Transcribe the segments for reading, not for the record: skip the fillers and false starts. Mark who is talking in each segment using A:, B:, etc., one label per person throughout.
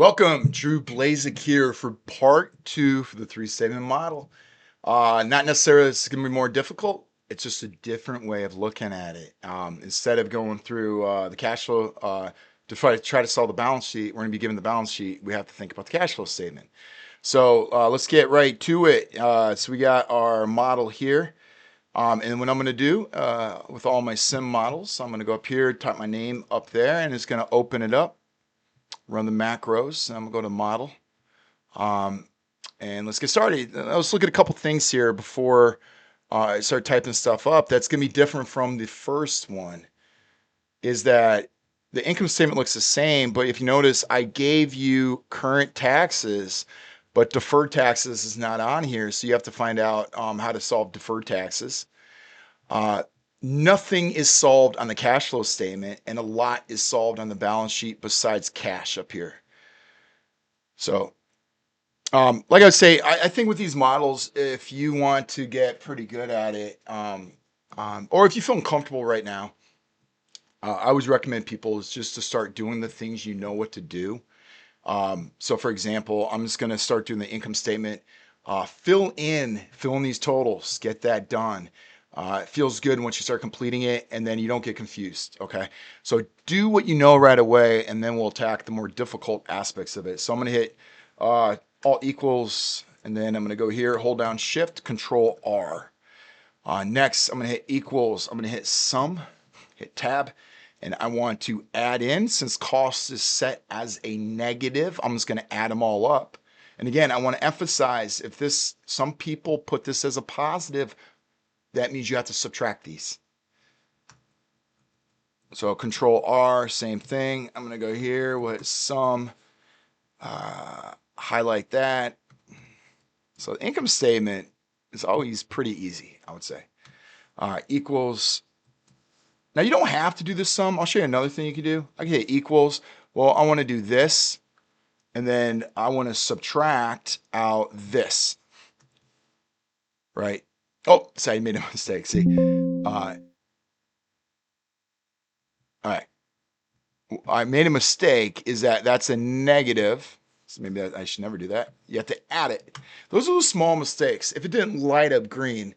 A: Welcome, Drew Blazik here for part two for the three-statement model. Not necessarily it's going to be more difficult. It's just a different way of looking at it. Instead of going through the cash flow to try to solve the balance sheet, we're going to be given the balance sheet. We have to think about the cash flow statement. So let's get right to it. So we got our model here. And what I'm going to do with all my sim models, I'm going to go up here, type my name up there, and it's going to open it up. Run the macros. I'm gonna go to model, and let's get started. Let's look at a couple things here before I start typing stuff up. That's gonna be different from the first one. Is that the income statement looks the same, but if you notice, I gave you current taxes, but deferred taxes is not on here, so you have to find out how to solve deferred taxes. Nothing is solved on the cash flow statement, and a lot is solved on the balance sheet besides cash up here. So, like I say, I think with these models, if you want to get pretty good at it, or if you feel uncomfortable right now, I always recommend people is just to start doing the things you know what to do. So, for example, I'm just going to start doing the income statement. Fill in these totals. Get that done. It feels good once you start completing it, and then you don't get confused. Okay, so do what you know right away, and then we'll attack the more difficult aspects of it. So I'm going to hit Alt equals, and then I'm going to go here, hold down Shift, Control R. Next, I'm going to hit equals. I'm going to hit sum, hit tab, and I want to add in, since cost is set as a negative, I'm just going to add them all up. And again, I want to emphasize, if this, some people put this as a positive, that means you have to subtract these. So Control R, same thing. I'm going to go here with sum, highlight that. So the income statement is always pretty easy, I would say. Equals. Now you don't have to do the sum. I'll show you another thing you can do. I can hit equals. Well, I want to do this, and then I want to subtract out this. Right? Oh, sorry, I made a mistake. See, all right. I made a mistake. Is that's a negative? So maybe I should never do that. You have to add it. Those are the small mistakes. If it didn't light up green,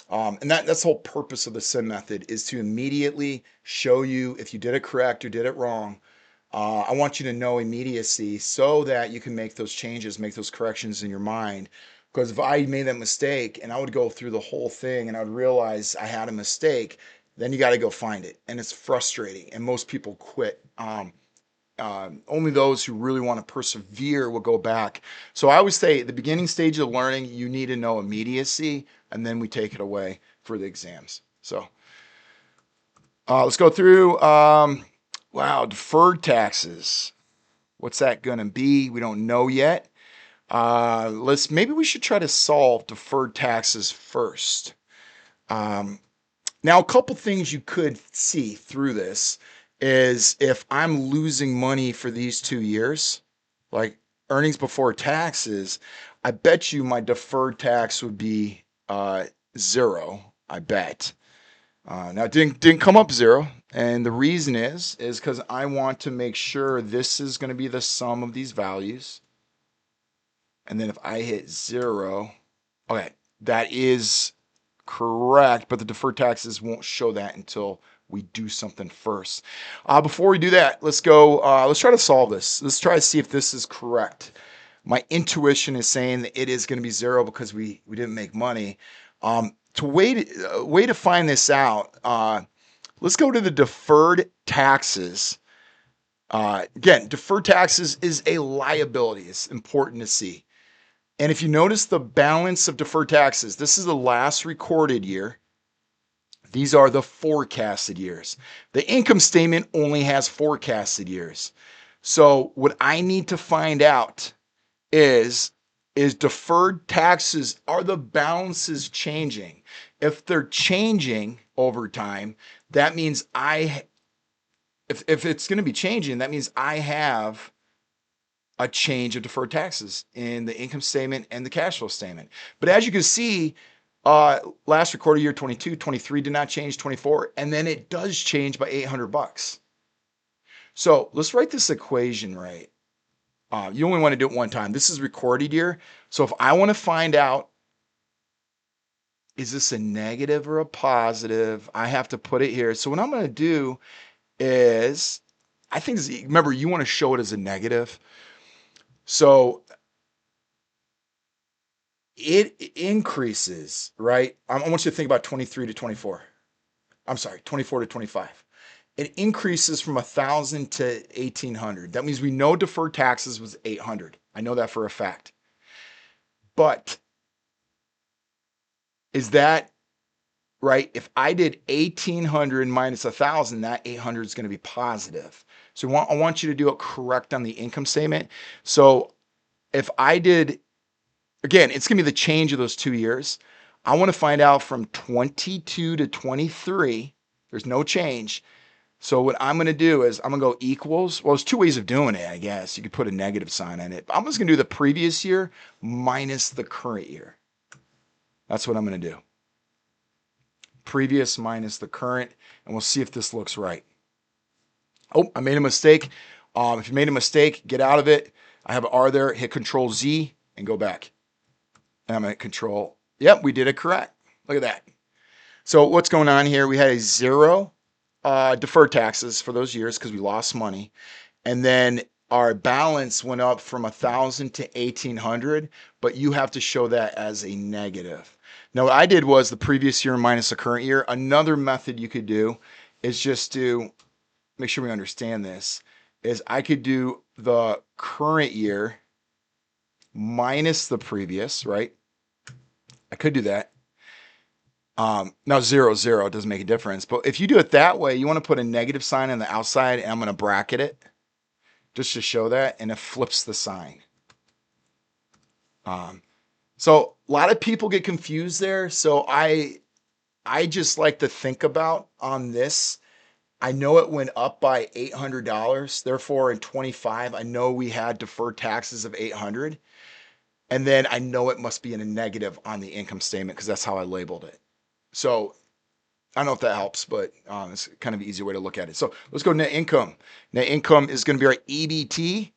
A: and that's the whole purpose of the sim method, is to immediately show you if you did it correct or did it wrong. I want you to know immediacy so that you can make those changes, make those corrections in your mind. Because if I made that mistake and I would go through the whole thing and I would realize I had a mistake, then you got to go find it. And it's frustrating. And most people quit. Only those who really want to persevere will go back. So I always say the beginning stage of learning, you need to know immediacy, and then we take it away for the exams. So let's go through. Wow, deferred taxes. What's that going to be? We don't know yet. Maybe we should try to solve deferred taxes first. Now, a couple things you could see through this is if I'm losing money for these 2 years, like earnings before taxes, I bet you my deferred tax would be 0. I bet. Now it didn't come up 0, and the reason is because I want to make sure this is going to be the sum of these values, and then if I hit 0, okay, that is correct, but the deferred taxes won't show that until we do something first. Before we do that, let's go. Let's try to solve this. Let's try to see if this is correct. My intuition is saying that it is going to be 0 because we didn't make money. Way to find this out, let's go to the deferred taxes. Again, deferred taxes is a liability. It's important to see. And if you notice the balance of deferred taxes, this is the last recorded year. These are the forecasted years. The income statement only has forecasted years. So what I need to find out is deferred taxes, are the balances changing? If they're changing over time, that means if it's going to be changing, that means I have a change of deferred taxes in the income statement and the cash flow statement. But as you can see, last recorded year 22, 23 did not change, 24, and then it does change by $800. So let's write this equation right. You only want to do it one time. This is recorded year. So if I want to find out, is this a negative or a positive, I have to put it here. So what I'm going to do is, I think, remember, you want to show it as a negative. So it increases, right? I want you to think about 23 to 24. I'm sorry, 24 to 25. It increases from 1,000 to 1,800. That means we know deferred taxes was 800. I know that for a fact. But is that right? If I did 1,800 minus 1,000, that 800 is going to be positive. So I want you to do it correct on the income statement. So if I did, again, it's going to be the change of those 2 years. I want to find out from 22 to 23. There's no change. So what I'm going to do is I'm going to go equals. Well, there's two ways of doing it, I guess. You could put a negative sign on it. But I'm just going to do the previous year minus the current year. That's what I'm going to do. Previous minus the current, and we'll see if this looks right. Oh, I made a mistake. If you made a mistake, get out of it. I have an R there. Hit Control Z and go back. And I'm going to Control. Yep, we did it correct. Look at that. So what's going on here? We had a 0 deferred taxes for those years because we lost money. And then our balance went up from 1,000 to 1,800, but you have to show that as a negative. Now, what I did was the previous year minus the current year. Another method you could do is just to make sure we understand this, is I could do the current year minus the previous, right? I could do that. Now 0, 0 doesn't make a difference, but if you do it that way, you want to put a negative sign on the outside, and I'm going to bracket it just to show that, and it flips the sign. So a lot of people get confused there. So I just like to think about on this. I know it went up by $800. Therefore, in 25, I know we had deferred taxes of 800. And then I know it must be in a negative on the income statement because that's how I labeled it. So I don't know if that helps, but it's kind of an easy way to look at it. So let's go net income. Net income is going to be our EBT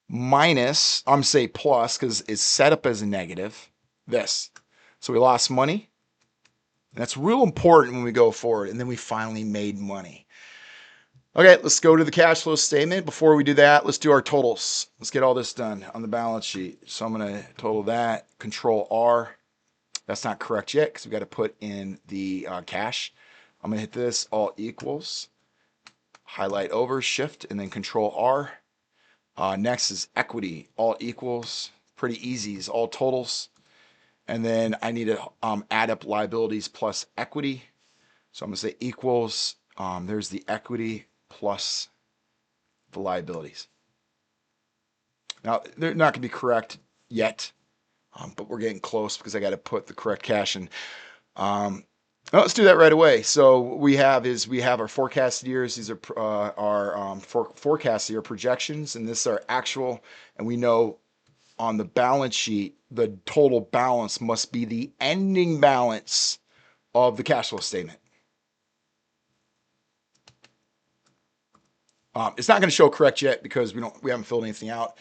A: minus, I'm say plus because it's set up as a negative, this. So we lost money. And that's real important when we go forward. And then we finally made money. Okay, let's go to the cash flow statement. Before we do that, let's do our totals. Let's get all this done on the balance sheet. So I'm going to total that, Control R. That's not correct yet because we got to put in the cash. I'm going to hit this, all equals, highlight over, shift, and then Control R. Next is equity, all equals. Pretty easy, is all totals. And then I need to add up liabilities plus equity. So I'm going to say equals, there's the equity plus the liabilities. Now, they're not going to be correct yet, but we're getting close because I got to put the correct cash in. Well, let's do that right away. So we have our forecasted years. These are our forecasted year projections, and this is our actual. And we know on the balance sheet, the total balance must be the ending balance of the cash flow statement. It's not going to show correct yet because we haven't filled anything out,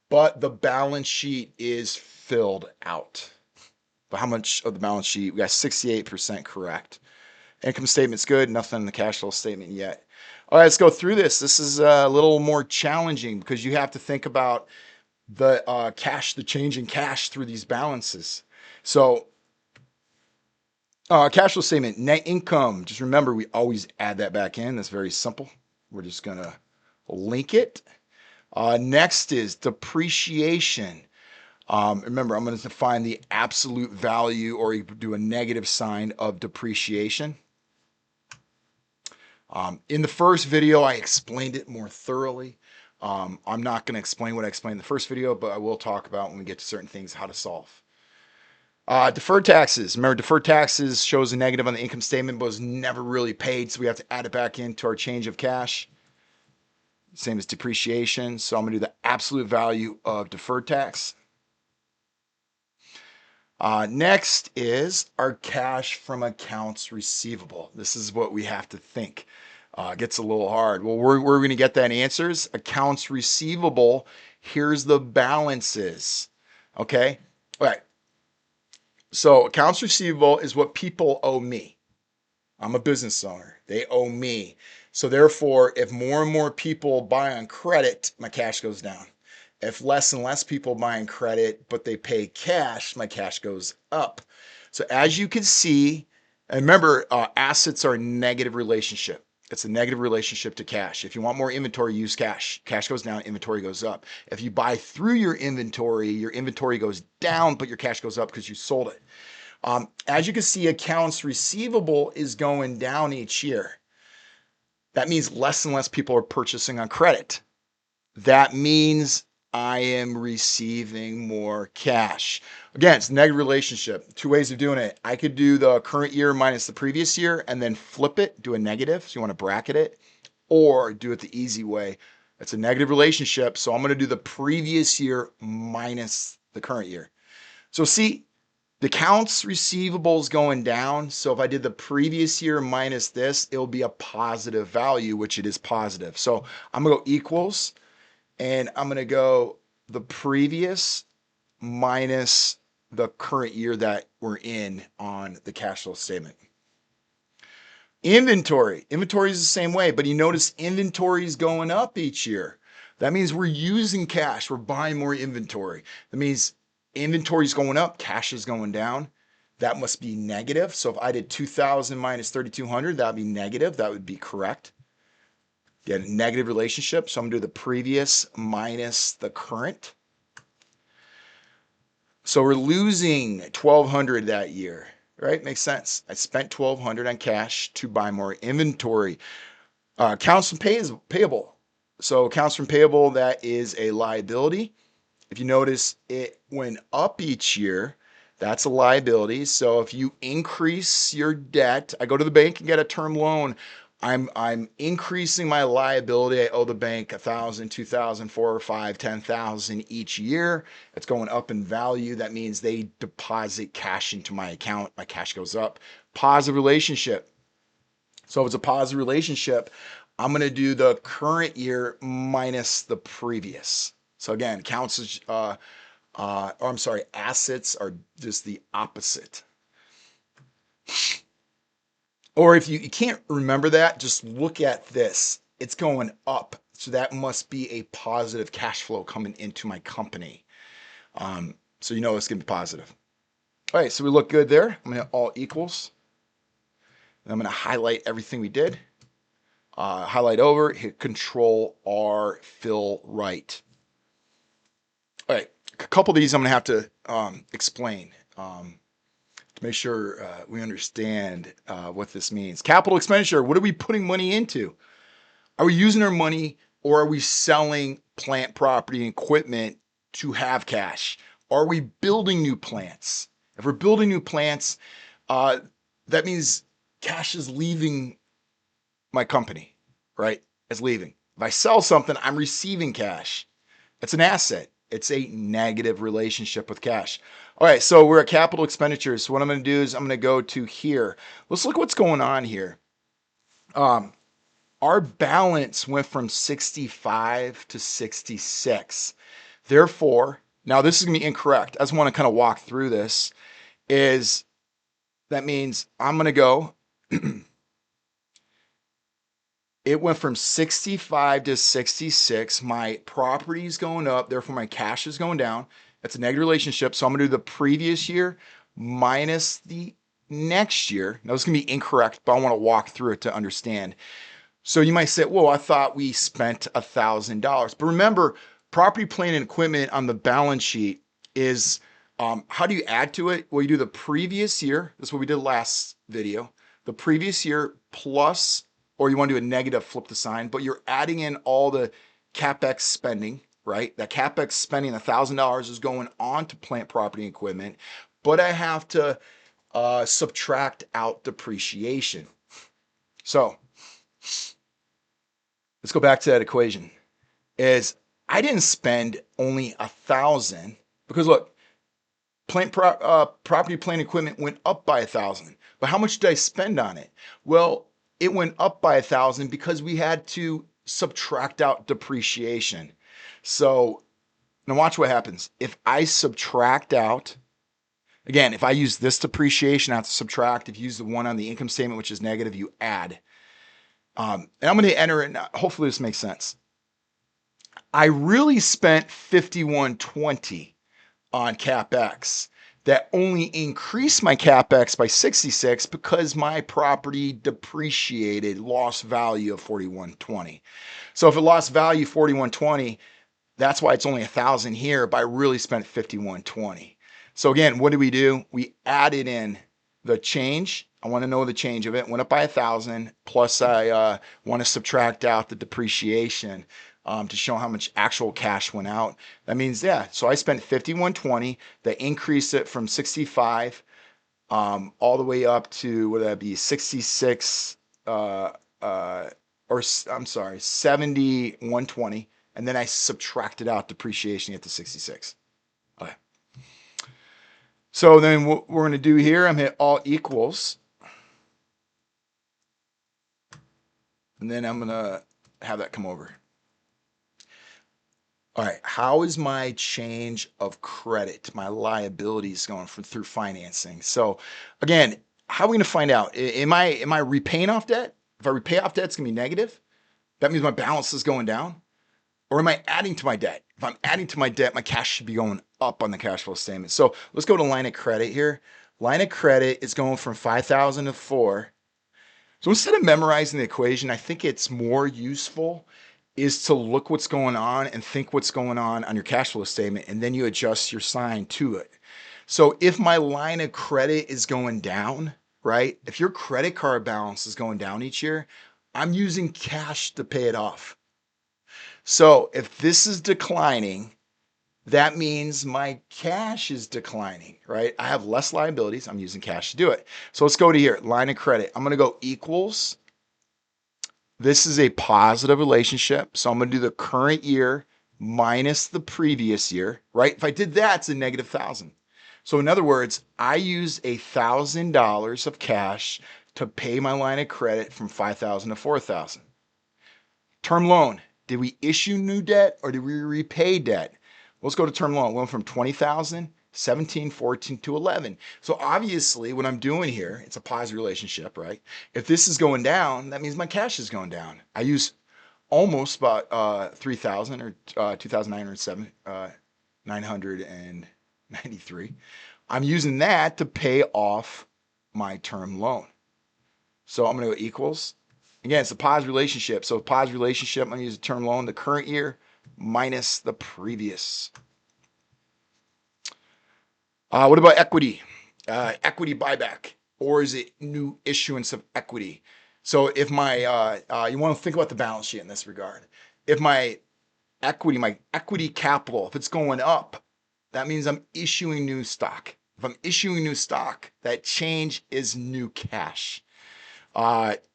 A: but the balance sheet is filled out. But how much of the balance sheet? We got 68% correct. Income statement's good. Nothing in the cash flow statement yet. All right, let's go through this. This is a little more challenging because you have to think about the the change in cash through these balances. So cash flow statement, net income. Just remember, we always add that back in. That's very simple. We're just going to link it. Next is depreciation. Remember, I'm going to define the absolute value, or you do a negative sign of depreciation. In the first video, I explained it more thoroughly. I'm not going to explain what I explained in the first video, but I will talk about when we get to certain things how to solve. Deferred taxes. Remember, deferred taxes shows a negative on the income statement, but was never really paid, so we have to add it back into our change of cash. Same as depreciation. So I'm going to do the absolute value of deferred tax. Next is our cash from accounts receivable. This is what we have to think. Gets a little hard. Well, we're going to get that answers. Accounts receivable. Here's the balances. Okay. All right. So accounts receivable is what people owe me. I'm a business owner. They owe me. So therefore, if more and more people buy on credit, my cash goes down. If less and less people buy on credit, but they pay cash, my cash goes up. So as you can see, and remember, assets are a negative relationship. It's a negative relationship to cash. If you want more inventory, use cash. Cash goes down, inventory goes up. If you buy through your inventory goes down, but your cash goes up because you sold it. As you can see, accounts receivable is going down each year. That means less and less people are purchasing on credit. That means I am receiving more cash. Again, it's a negative relationship. Two ways of doing it. I could do the current year minus the previous year and then flip it, do a negative. So you want to bracket it, or do it the easy way. It's a negative relationship. So I'm going to do the previous year minus the current year. So see, the accounts receivables going down. So if I did the previous year minus this, it'll be a positive value, which it is positive. So I'm going to go equals, and I'm going to go the previous minus the current year that we're in on the cash flow statement. Inventory is the same way, but you notice inventory is going up each year. That means we're using cash. We're buying more inventory. That means inventory is going up, cash is going down. That must be negative. So if I did 2,000 minus 3,200, that would be negative. That would be correct. Get a negative relationship. So I'm going to do the previous minus the current. So we're losing 1,200 that year, right? Makes sense. I spent 1,200 on cash to buy more inventory. Accounts payable. So accounts payable, that is a liability. If you notice, it went up each year. That's a liability. So if you increase your debt, I go to the bank and get a term loan. I'm increasing my liability. I owe the bank 1,000, 2,000, 4 or 5, 10,000 each year. It's going up in value. That means they deposit cash into my account. My cash goes up. Positive relationship. So if it's a positive relationship, I'm going to do the current year minus the previous. So again, assets are just the opposite. Or if you can't remember that, just look at this. It's going up. So that must be a positive cash flow coming into my company. So you know it's going to be positive. All right, so we look good there. I'm going to all equals. And I'm going to highlight everything we did. Highlight over, hit Control R, fill right. All right, a couple of these I'm going to have to explain. To make sure we understand what this means. Capital expenditure, what are we putting money into? Are we using our money, or are we selling plant, property, and equipment to have cash? Are we building new plants? If we're building new plants, that means cash is leaving my company, right? It's leaving. If I sell something, I'm receiving cash. It's an asset. It's a negative relationship with cash. All right, so we're at capital expenditures. So what I'm going to do is I'm going to go to here. Let's look what's going on here. Our balance went from 65 to 66. Therefore, now this is going to be incorrect. I just want to kind of walk through this. That means I'm going to go it went from 65 to 66. My property is going up, therefore my cash is going down. That's a negative relationship. So I'm gonna do the previous year minus the next year. Now this is gonna be incorrect, but I wanna walk through it to understand. So you might say, well, I thought we spent $1,000. But remember, property, plant, and equipment on the balance sheet is, how do you add to it? Well, you do the previous year. That's what we did last video. The previous year plus, or you want to do a negative, flip the sign, but you're adding in all the CapEx spending, right? That CapEx spending, $1,000 is going on to plant, property, and equipment, but I have to subtract out depreciation. So let's go back to that equation. I didn't spend only 1,000 because look, property, plant, equipment went up by 1,000. But how much did I spend on it? Well, it went up by 1,000 because we had to subtract out depreciation. So now watch what happens. If I subtract out, again, if I use this depreciation, I have to subtract. If you use the one on the income statement, which is negative, you add. And I'm going to enter it now. Hopefully this makes sense. I really spent 5120 on CapEx. That only increased my CapEx by 66 because my property depreciated, lost value of 4120. So if it lost value 4120, that's why it's only 1,000 here, but I really spent 5120. So again, what do? We added in the change. I want to know the change of it. Went up by 1,000. Plus, I want to subtract out the depreciation to show how much actual cash went out. That means, yeah. So I spent 5120. That increased it from 65 all the way up to what would that be? 66 or I'm sorry, 7120. And then I subtracted out depreciation to get to 66. Okay. So then what we're going to do here, I'm hit all equals. And then I'm going to have that come over. All right, how is my change of credit, my liabilities going through financing? So again, how are we going to find out? Am I repaying off debt? If I repay off debt, it's going to be negative. That means my balance is going down. Or am I adding to my debt? If I'm adding to my debt, my cash should be going up on the cash flow statement. So let's go to line of credit here. Line of credit is going from 5,000 to 4. So instead of memorizing the equation, I think it's more useful is to look what's going on and think what's going on your cash flow statement, and then you adjust your sign to it. So if my line of credit is going down, right? If your credit card balance is going down each year, I'm using cash to pay it off. So if this is declining, that means my cash is declining, right? I have less liabilities. I'm using cash to do it. So let's go to here, line of credit. I'm going to go equals. This is a positive relationship. So I'm going to do the current year minus the previous year, right? If I did that, it's a negative 1,000. So in other words, I used $1,000 of cash to pay my line of credit from 5,000 to 4,000. Term loan. Did we issue new debt or did we repay debt? Let's go to term loan. It went from 20,000, 17, 14 to 11. So obviously what I'm doing here, it's a positive relationship, right? If this is going down, that means my cash is going down. I use almost about 3,000 or 2,907, 993. I'm using that to pay off my term loan. So I'm going to go equals. Again, it's a positive relationship. So positive relationship, I'm going to use a term loan, the current year minus the previous. What about equity? Equity buyback, or is it new issuance of equity? So if my, you want to think about the balance sheet in this regard. If my equity capital, if it's going up, that means I'm issuing new stock. If I'm issuing new stock, that change is new cash.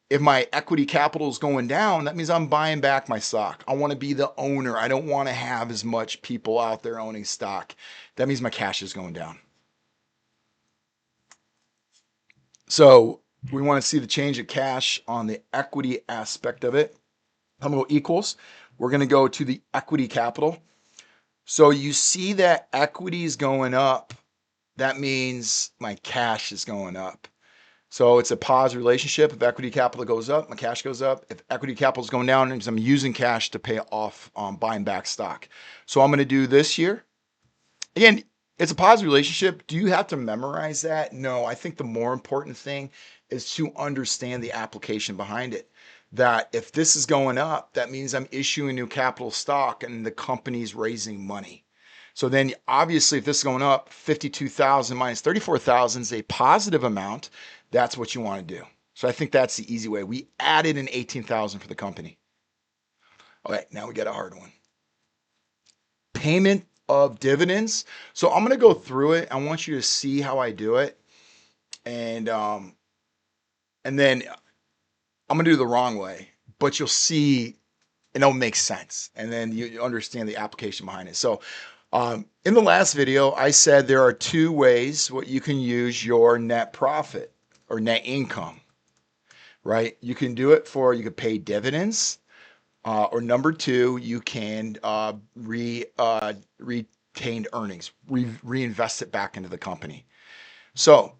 A: If my equity capital is going down, that means I'm buying back my stock. I want to be the owner. I don't want to have as much people out there owning stock. That means my cash is going down. So we want to see the change of cash on the equity aspect of it. I'm going to go equals. We're going to go to the equity capital. So you see that equity is going up. That means my cash is going up. So it's a positive relationship. If equity capital goes up, my cash goes up. If equity capital is going down, I'm using cash to pay off buying back stock. So I'm going to do this here. Again, it's a positive relationship. Do you have to memorize that? No, I think the more important thing is to understand the application behind it. That if this is going up, that means I'm issuing new capital stock and the company's raising money. So then obviously if this is going up, 52,000 minus 34,000 is a positive amount. That's what you want to do. So I think that's the easy way. We added an 18,000 for the company. Okay, now we got a hard one. Payment of dividends. So I'm going to go through it. I want you to see how I do it. And then I'm going to do the wrong way, but you'll see it'll make sense. And then you understand the application behind it. So in the last video, I said there are two ways what you can use your net profit or net income, right? You can do it for, you could pay dividends, or number two, you can retained earnings, reinvest it back into the company. So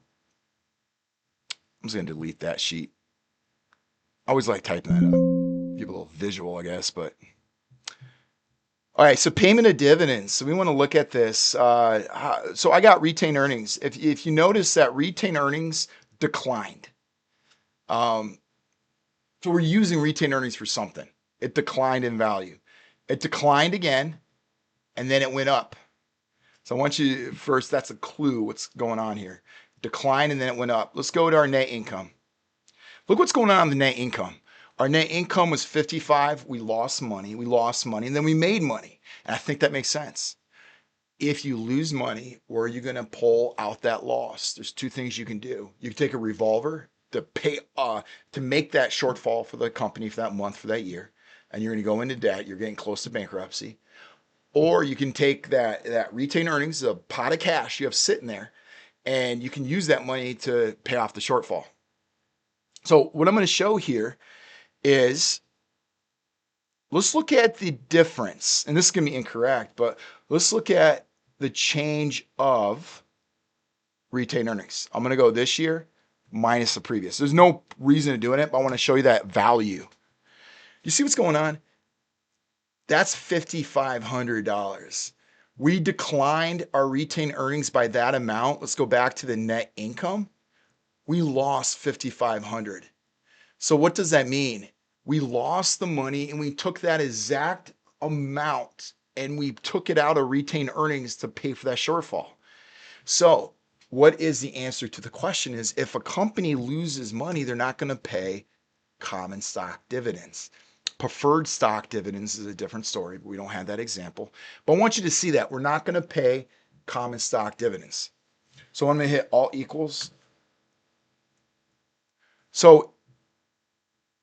A: I'm just going to delete that sheet. I always like typing that up. Give a little visual, I guess, but all right, so payment of dividends. So we want to look at this. So I got retained earnings. If you notice that retained earnings declined, um, so we're using retained earnings for something. It declined in value. It declined again, and then it went up. So I want you first. That's a clue. What's going on here? Decline, and then it went up. Let's go to our net income. Look what's going on in the net income. Our net income was 55. We lost money. We lost money, and then we made money. And I think that makes sense. If you lose money, where are you going to pull out that loss? There's two things you can do. You can take a revolver to pay to make that shortfall for the company for that month, for that year, and you're going to go into debt. You're getting close to bankruptcy. Or you can take that retained earnings, a pot of cash you have sitting there, and you can use that money to pay off the shortfall. So what I'm going to show here is, let's look at the difference. And this is going to be incorrect, but let's look at the change of retained earnings. I'm going to go this year minus the previous. There's no reason to doing it, but I want to show you that value. You see what's going on? That's $5,500. We declined our retained earnings by that amount. Let's go back to the net income. We lost $5,500. So what does that mean? We lost the money and we took that exact amount and we took it out of retained earnings to pay for that shortfall. So what is the answer to the question is, if a company loses money, they're not going to pay common stock dividends. Preferred stock dividends is a different story, but we don't have that example. But I want you to see that we're not going to pay common stock dividends. So I'm going to hit all equals. So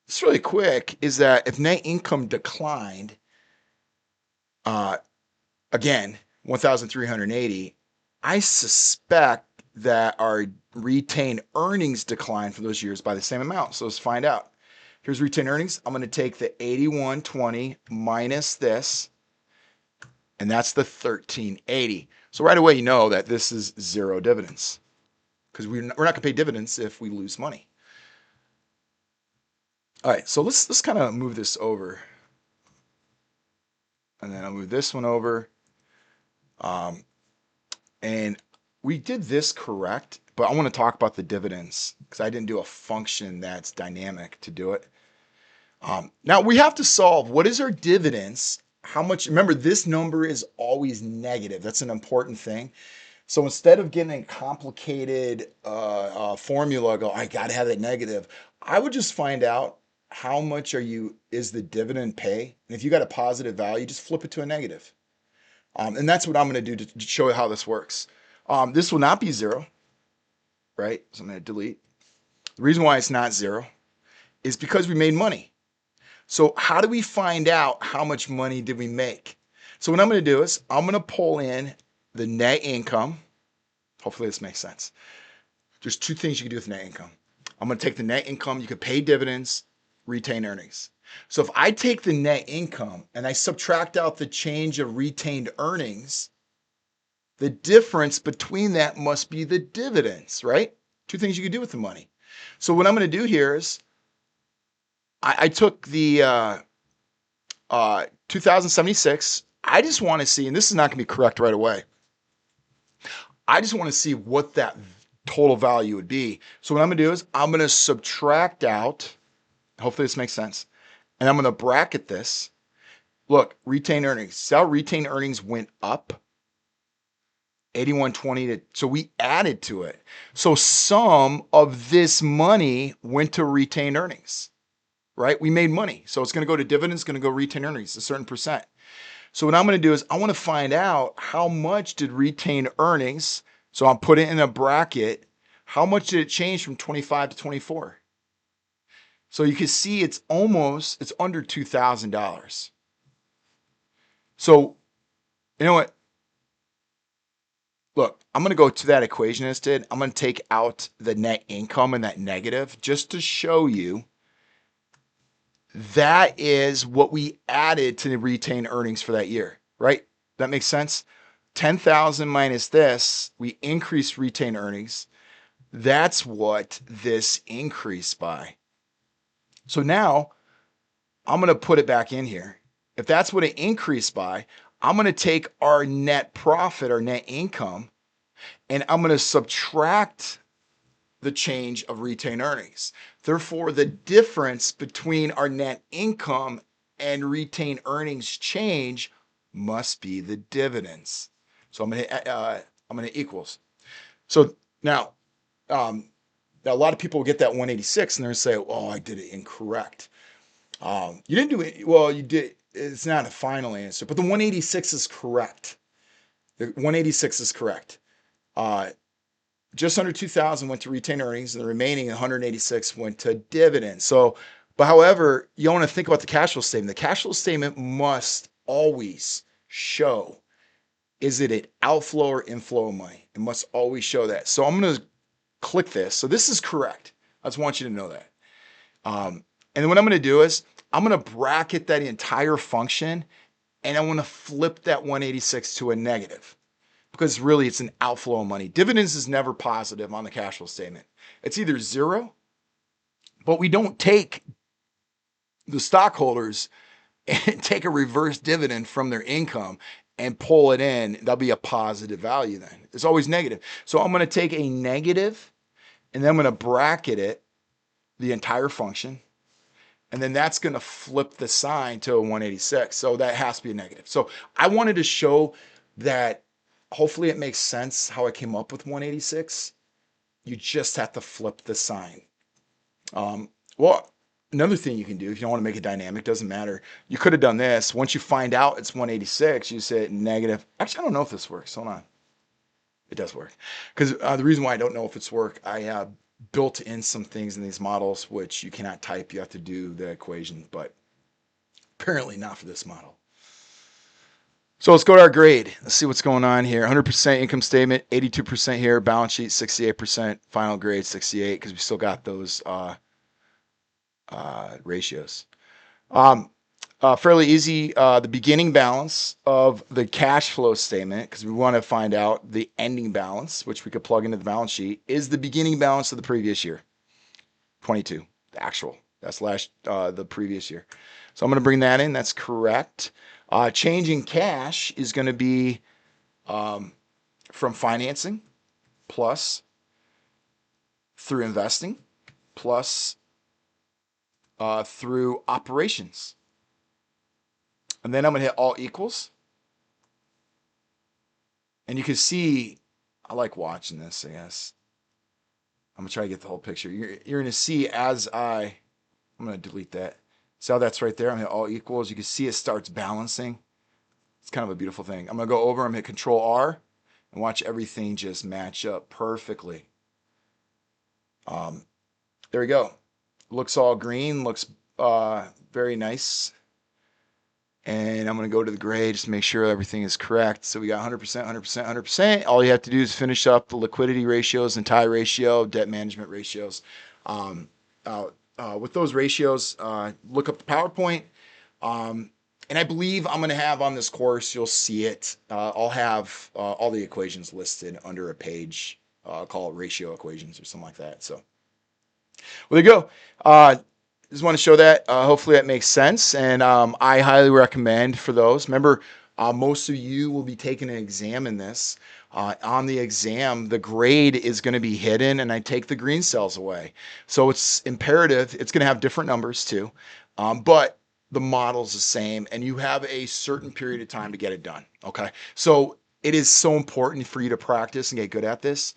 A: it's really quick, is that if net income declined, again, 1,380, I suspect that our retained earnings declined for those years by the same amount. So let's find out. Here's retained earnings. I'm going to take the 8120 minus this, and that's the 1380. So right away, you know that this is zero dividends, because we're not going to pay dividends if we lose money. All right, so let's kind of move this over, and then I'll move this one over. And we did this correct, but I want to talk about the dividends because I didn't do a function that's dynamic to do it. Now we have to solve, what is our dividends? How much? Remember, this number is always negative. That's an important thing. So instead of getting a complicated formula, go, I got to have it negative. I would just find out how much is the dividend pay. And if you got a positive value, just flip it to a negative. And that's what I'm going to do to show you how this works. This will not be zero, right? So I'm going to delete. The reason why it's not zero is because we made money. So how do we find out how much money did we make? So what I'm going to do is I'm going to pull in the net income. Hopefully this makes sense. There's two things you can do with net income. I'm going to take the net income. You could pay dividends, retain earnings. So if I take the net income and I subtract out the change of retained earnings, the difference between that must be the dividends, right? Two things you can do with the money. So what I'm going to do here is I took the 2076. I just want to see, and this is not going to be correct right away. I just want to see what that total value would be. So what I'm going to do is I'm going to subtract out, hopefully this makes sense, and I'm going to bracket this. Look, retained earnings. See how retained earnings went up? 8120, so we added to it. So some of this money went to retained earnings, right? We made money. So it's going to go to dividends, going to go retained earnings, a certain percent. So what I'm going to do is I want to find out how much did retained earnings, so I'll put it in a bracket, how much did it change from 25 to 24? So you can see it's under $2,000. So you know what? Look, I'm going to go to that equation I just did. I'm going to take out the net income and that negative just to show you that is what we added to the retained earnings for that year, right? That makes sense. 10,000 minus this, we increased retained earnings. That's what this increased by. So now I'm going to put it back in here. If that's what it increased by, I'm going to take our net profit, our net income, and I'm going to subtract the change of retained earnings. Therefore, the difference between our net income and retained earnings change must be the dividends. So I'm going to equals. So now, now a lot of people will get that 186 and they're going to say, "Oh, I did it incorrect." You didn't do it well. You did. It's not a final answer, but the 186 is correct. The 186 is correct. Uh, just under 2,000 went to retained earnings, and the remaining 186 went to dividends. So, but however, you want to think about the cash flow statement. The cash flow statement must always show, is it an outflow or inflow of money? It must always show that. So I'm going to click this. So this is correct. I just want you to know that. And then what I'm going to do is I'm going to bracket that entire function, and I'm going to flip that 186 to a negative, because really it's an outflow of money. Dividends is never positive on the cash flow statement. It's either zero, but we don't take the stockholders and take a reverse dividend from their income and pull it in. That'll be a positive value then. It's always negative. So I'm going to take a negative, and then I'm going to bracket it, the entire function, and then that's going to flip the sign to a 186. So that has to be a negative. So I wanted to show that hopefully it makes sense how I came up with 186. You just have to flip the sign. Well, another thing you can do if you don't want to make it dynamic, doesn't matter. You could have done this. Once you find out it's 186, you say negative. Actually, I don't know if this works. Hold on. It does work. Because the reason why I don't know if it's work, I built in some things in these models which you cannot type. You have to do the equation, but apparently not for this model. So let's go to our grade. Let's see what's going on here. 100% income statement, 82% here. Balance sheet, 68%. Final grade, 68, because we still got those ratios. Fairly easy. The beginning balance of the cash flow statement, because we want to find out the ending balance, which we could plug into the balance sheet, is the beginning balance of the previous year, 22, the actual. That's the previous year. So I'm going to bring that in. That's correct. Change in cash is going to be from financing plus through investing plus through operations. And then I'm going to hit all equals. And you can see, I like watching this, I guess. I'm going to try to get the whole picture. You're going to see I'm going to delete that. See how that's right there? I'm going to hit all equals. You can see it starts balancing. It's kind of a beautiful thing. I'm going to go over, I'm going to hit Control R, and watch everything just match up perfectly. There we go. Looks all green, looks very nice. And I'm going to go to the grade just to make sure everything is correct. So we got 100%, 100%, 100%. All you have to do is finish up the liquidity ratios and tie ratio, debt management ratios. With those ratios, look up the PowerPoint. And I believe I'm going to have on this course, you'll see it. I'll have all the equations listed under a page called ratio equations or something like that. So, well, there you go. Just want to show that. Hopefully that makes sense. And I highly recommend for those. Remember, most of you will be taking an exam in this. On the exam, the grade is going to be hidden, and I take the green cells away. So it's imperative. It's going to have different numbers too. But the model's the same, and you have a certain period of time to get it done. Okay. So it is so important for you to practice and get good at this.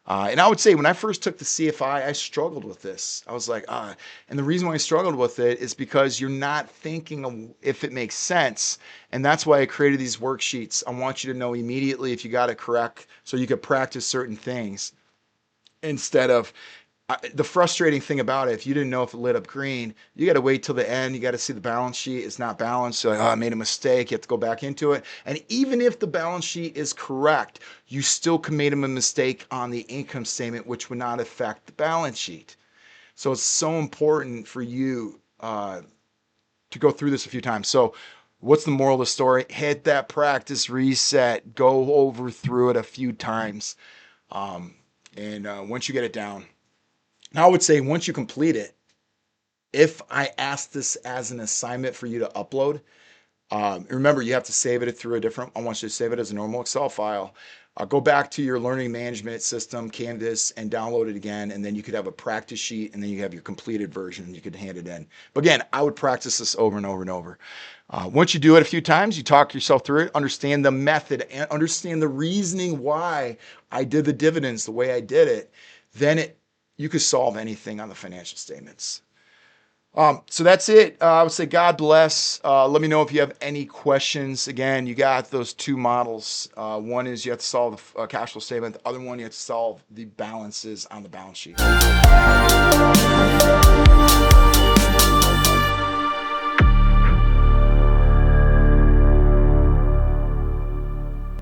A: And I would say when I first took the CFI, I struggled with this. I was like, and the reason why I struggled with it is because you're not thinking of if it makes sense. And that's why I created these worksheets. I want you to know immediately if you got it correct so you could practice certain things instead of the frustrating thing about it. If you didn't know if it lit up green, you got to wait till the end. You got to see the balance sheet. It's not balanced. So like, I made a mistake. You have to go back into it. And even if the balance sheet is correct, you still could make a mistake on the income statement, which would not affect the balance sheet. So it's so important for you to go through this a few times. So what's the moral of the story? Hit that practice reset, go over through it a few times. And once you get it down, now I would say once you complete it, if I ask this as an assignment for you to upload, remember, you have to save it through a different, I want you to save it as a normal Excel file. Go back to your learning management system, Canvas, and download it again. And then you could have a practice sheet, and then you have your completed version. You could hand it in. But again, I would practice this over and over and over. Once you do it a few times, you talk yourself through it, understand the method, and understand the reasoning why I did the dividends the way I did it. Then you could solve anything on the financial statements. So that's it. I would say God bless. Let me know if you have any questions. Again, you got those two models. One is you have to solve the cash flow statement. The other one, you have to solve the balances on the balance sheet.